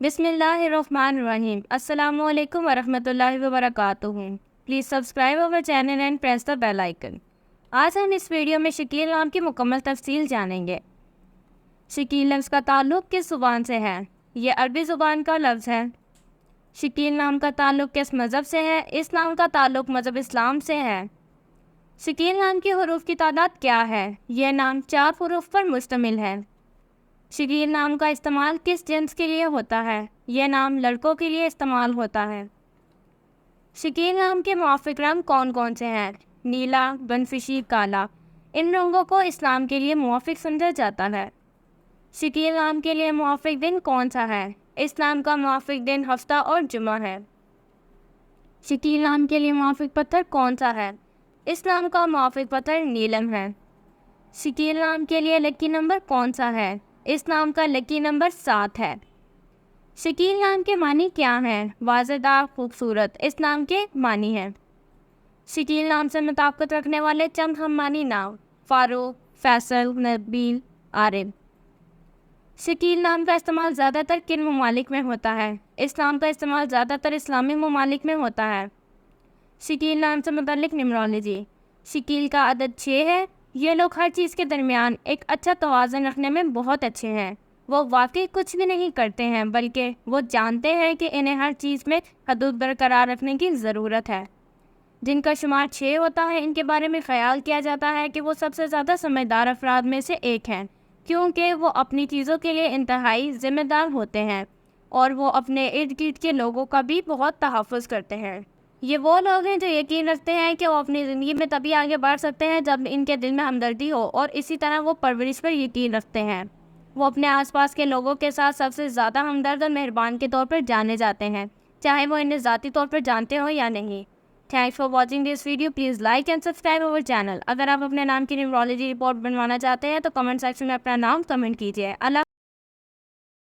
बिस्मिल्लाहिर्रहमानिर्रहीम। अस्सलामुअलैकुम वरहमतुल्लाहि वबरकातुहू। Please subscribe our channel and press the bell icon. आज हम इस वीडियो में शकील नाम की मुकम्मल तफसील जानेंगे। शकील लफ्ज़ का ताल्लुक़ किस ज़ुबान से है? ये अरबी ज़ुबान का लफ्ज़ है। शकील नाम का ताल्लुक़ किस मज़हब से है? इस नाम का ताल्लुक़ मज़हब इस्लाम से है। शकील नाम की हरूफ की तादाद क्या है? यह नाम 4 हरूफ पर मुश्तमिल है। शकील नाम का इस्तेमाल किस जिन्स के लिए होता है? यह नाम लड़कों के लिए इस्तेमाल होता है। शकील नाम के मुआफ़िक रंग कौन कौन से हैं? नीला, बनफिशी, काला। इन रंगों को इस्लाम के लिए मुआफ़िक समझा जाता है। शकील नाम के लिए मुआफ़िक दिन कौन सा है? इस्लाम का मुआफ़िक दिन हफ्ता और जुमा है। शकील नाम के लिए मुआफ़िक पत्थर कौन सा है? इस्लाम का मुआफ़िक पत्थर नीलम है। शकील नाम के लिए लकी नंबर कौन सा है? इस्लाम का लकी नंबर 7 है। शकील नाम के मानी क्या हैं? वाज़ेदार, खूबसूरत। इस्लाम के मानी हैं। शकील नाम से मुताबिकत रखने वाले चंद हम मानी नाम: फ़ारूक, फैसल, नबील, आरिफ। शकील नाम का इस्तेमाल ज़्यादातर किन ममालिक में होता है? इस्लाम का इस्तेमाल ज़्यादातर इस्लामी ममालिक में होता है। शकील नाम से मुतल्लिक़ न्यूमरोलॉजी: शकील का अदद 6 है। ये लोग हर चीज़ के दरमियान एक अच्छा तवाज़ुन रखने में बहुत अच्छे हैं। वो वाकई कुछ भी नहीं करते हैं, बल्कि वो जानते हैं कि इन्हें हर चीज़ में हदूद बरकरार रखने की ज़रूरत है। जिनका शुमार 6 होता है, इनके बारे में ख्याल किया जाता है कि वो सबसे ज़्यादा समझदार अफराद में से एक हैं, क्योंकि वो अपनी चीज़ों के लिए इंतहाई ज़िम्मेदार होते हैं और वो अपने इर्द गिर्द के लोगों का भी बहुत तहफ़्फ़ुज़ करते हैं। ये वो लोग हैं जो यकीन रखते हैं कि वो अपनी ज़िंदगी में तभी आगे बढ़ सकते हैं जब इनके दिल में हमदर्दी हो, और इसी तरह वो परवरिश पर यकीन रखते हैं। वो अपने आसपास के लोगों के साथ सबसे ज़्यादा हमदर्द और मेहरबान के तौर पर जाने जाते हैं, चाहे वो इन्हें ज़ाती तौर पर जानते हो या नहीं। Thanks for watching this video. Please like and subscribe our channel. अगर आप अपने नाम की न्यूमरोलॉजी रिपोर्ट बनवाना चाहते हैं तो कमेंट सेक्शन में अपना नाम कमेंट कीजिए। अल्लाह।